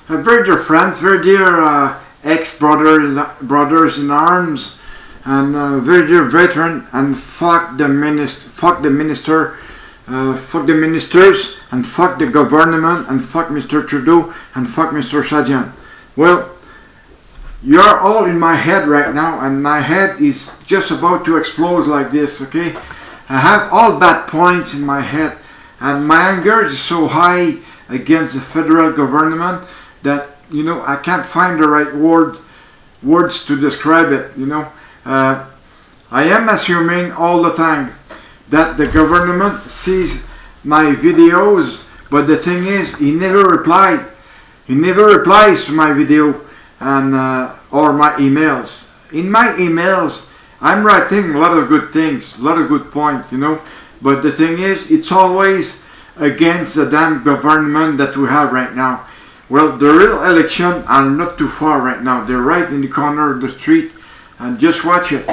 Very dear friends, very dear ex-brothers in arms, and very dear veteran, and fuck the minister, fuck the ministers, and fuck the government, and fuck Mr. Trudeau, and fuck Mr. Sadian. Well, you're all in my head right now, and my head is just about to explode like this, okay? I have all bad points in my head, and my anger is so high against the federal government that, I can't find the right words to describe it, I am assuming all the time that the government sees my videos, but the thing is, he never replies to my video and or my emails. In my emails, I'm writing a lot of good things, a lot of good points, but the thing is, it's always against the damn government that we have right now. Well, the real election are not too far right now. They're right in the corner of the street, and just watch it.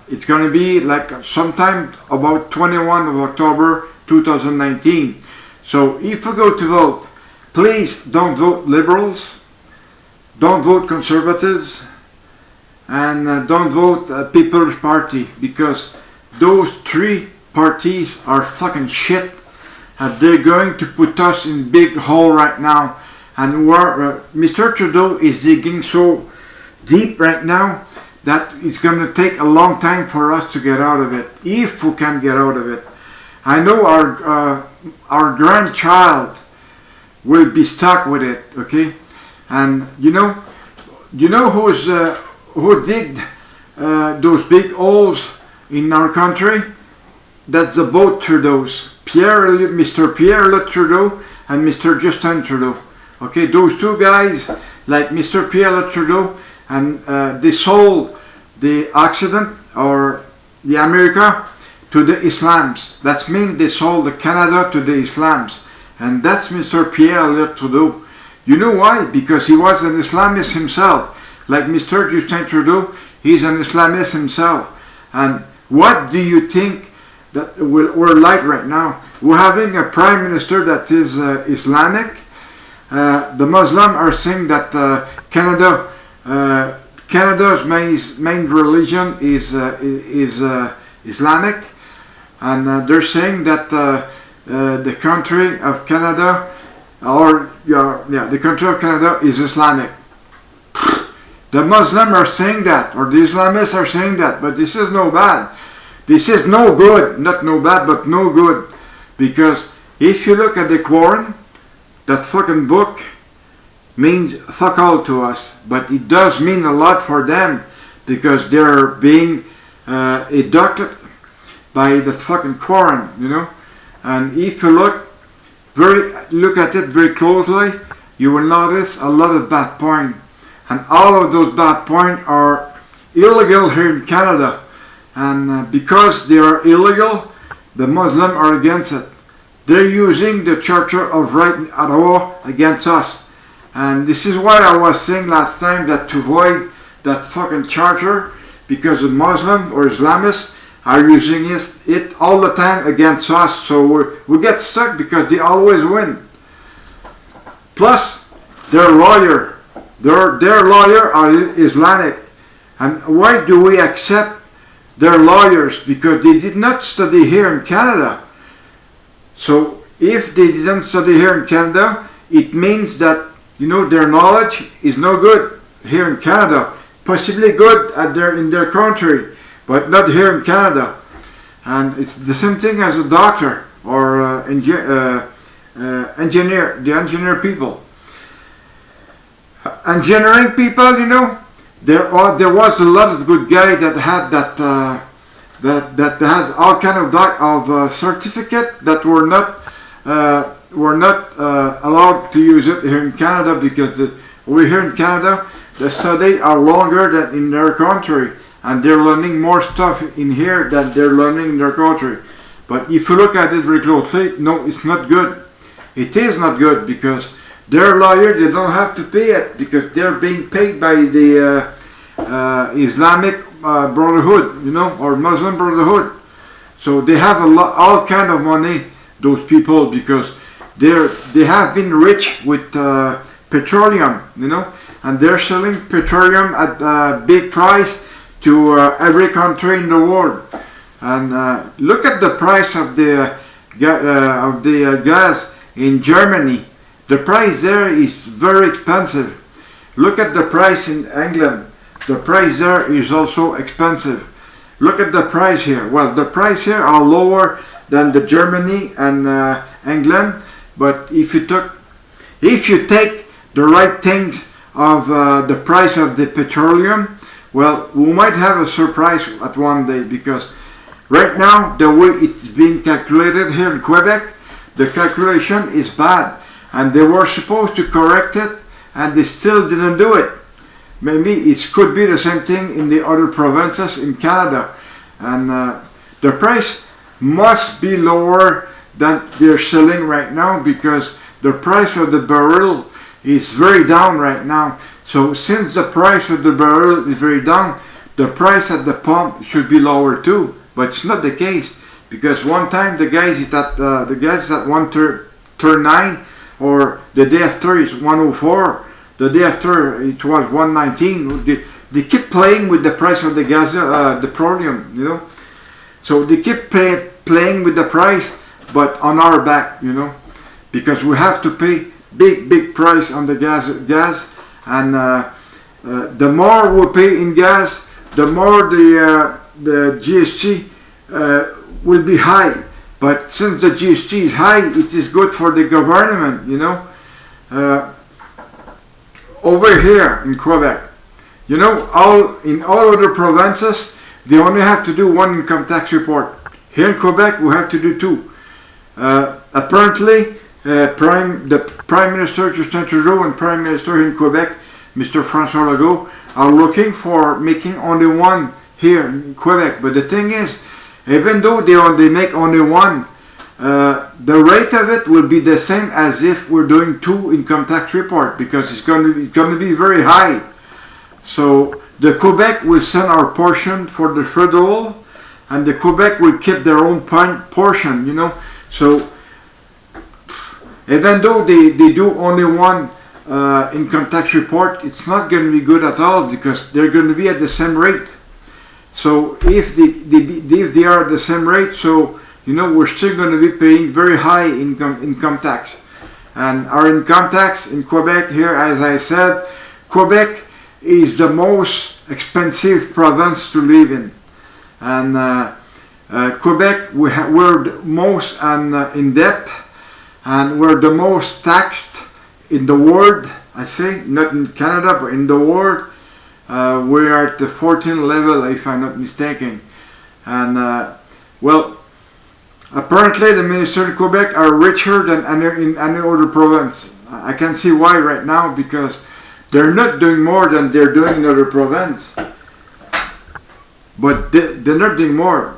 It's going to be like sometime about 21 of October 2019. So if you go to vote, please don't vote Liberals, don't vote Conservatives, and don't vote People's Party, because those three parties are fucking shit. They're going to put us in a big hole right now, and Mr. Trudeau is digging so deep right now that it's going to take a long time for us to get out of it, if we can get out of it. I know our grandchild will be stuck with it, okay? And who digged those big holes in our country? That's the both Trudeaus, Mr. Pierre Trudeau and Mr. Justin Trudeau. Okay, those two guys, like Mr. Pierre Trudeau, and they sold the Occident or the America to the Islams. That means they sold the Canada to the Islams, and that's Mr. Pierre Trudeau. You know why? Because he was an Islamist himself. Like Mr. Justin Trudeau, he's an Islamist himself. And what do you think that we're like right now? We're having a prime minister that is Islamic. The Muslims are saying that Canada's main religion is Islamic, and they're saying that the country of Canada, the country of Canada is Islamic. The Muslims are saying that, or the Islamists are saying that, but this is no bad. This is no good, not no bad, but no good, because if you look at the Quran, that fucking book means fuck all to us, but it does mean a lot for them, because they're being abducted by the fucking Quran, And if you look at it very closely, you will notice a lot of bad points, and all of those bad points are illegal here in Canada, and because they are illegal, the Muslims are against it. They're using the Charter of Right in Ottawa against us. And this is why I was saying last time that to avoid that fucking charter, because the Muslims or Islamists are using it all the time against us. So we get stuck because they always win. Plus, their lawyer are Islamic. And why do we accept their lawyers? Because they did not study here in Canada. So if they didn't study here in Canada, it means that their knowledge is no good here in Canada. Possibly good in their country, but not here in Canada. And it's the same thing as a doctor or engineer, the engineer people. Engineering people, there was a lot of good guy that had that has all kind of certificate that were not allowed to use it here in Canada, because over here in Canada the studies are longer than in their country, and they're learning more stuff in here than they're learning in their country. But if you look at it very closely, no, it's not good. It is not good, because their lawyer, they don't have to pay it, because they're being paid by the Islamic Brotherhood, or Muslim Brotherhood. So they have all kind of money, those people, because they have been rich with petroleum, you know, and they're selling petroleum at a big price to every country in the world. And look at the price of the gas in Germany. The price there is very expensive. Look at the price in England. The price there is also expensive. Look at the price here. Well, the price here are lower than the Germany and England. But if you take the right things of the price of the petroleum, well, we might have a surprise at one day, because right now the way it's being calculated here in Quebec, the calculation is bad, and they were supposed to correct it, and they still didn't do it. Maybe it could be the same thing in the other provinces in Canada, and the price must be lower than they're selling right now, because the price of the barrel is very down right now. So since the price of the barrel is very down, the price at the pump should be lower too. But it's not the case, because one time the gas is at 139, or the day after it's 104, the day after it was 119. They keep playing with the price of the gas, the petroleum, you know. So they keep playing with the price, but on our back, you know, because we have to pay big price on the gas, and the more we pay in gas, the more the GST will be high. But since the GST is high, it is good for the government, you know. Over here in Quebec, you know, in all other provinces, they only have to do one income tax report. Here in Quebec, we have to do two. Apparently, the Prime Minister Justin Trudeau and Prime Minister in Quebec, Mr. François Legault, are looking for making only one here in Quebec. But the thing is, even though they make only one, the rate of it will be the same as if we're doing two income tax report, because it's going to be very high. So the Quebec will send our portion for the federal, and the Quebec will keep their own portion, you know. So even though they do only one income tax report, it's not going to be good at all, because they're going to be at the same rate. So if they are at the same rate, so you know, we're still going to be paying very high income tax. And our income tax in Quebec here, as I said, Quebec is the most expensive province to live in. And Quebec, we're the most in debt, and we're the most taxed in the world. I say, not in Canada, but in the world. We are at the 14th level, if I'm not mistaken. And well, apparently the ministers in Quebec are richer than in any other province. I can see why right now, because they're not doing more than they're doing in other province. But they're not doing more.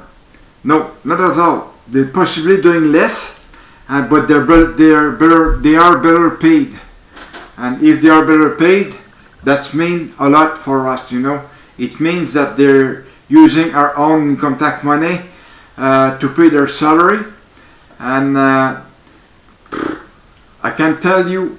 No, not at all. They're possibly doing less, but they are better paid. And if they are better paid, that means a lot for us, you know. It means that they're using our own income tax money to pay their salary. And I can't tell you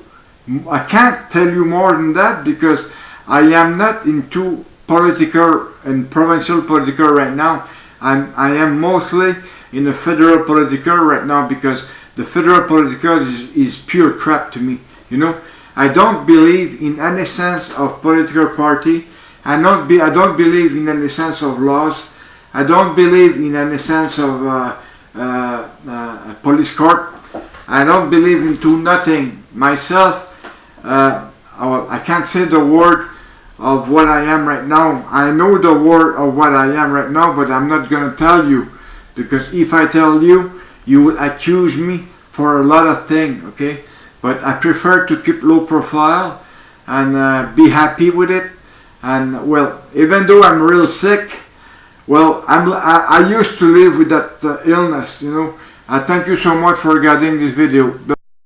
more than that, because I am not into political and provincial political right now. I am mostly in the federal political right now, because the federal political is pure crap to me, you know. I don't believe in any sense of political party. I don't believe in any sense of laws. I don't believe in any sense of police court. I don't believe into nothing myself. I can't say the word of what I am right now. I know the word of what I am right now, but I'm not going to tell you, because if I tell you, you will accuse me for a lot of things, okay? But I prefer to keep low profile and be happy with it. And well, even though I'm real sick, well, I used to live with that illness, you know. Thank you so much for getting this video.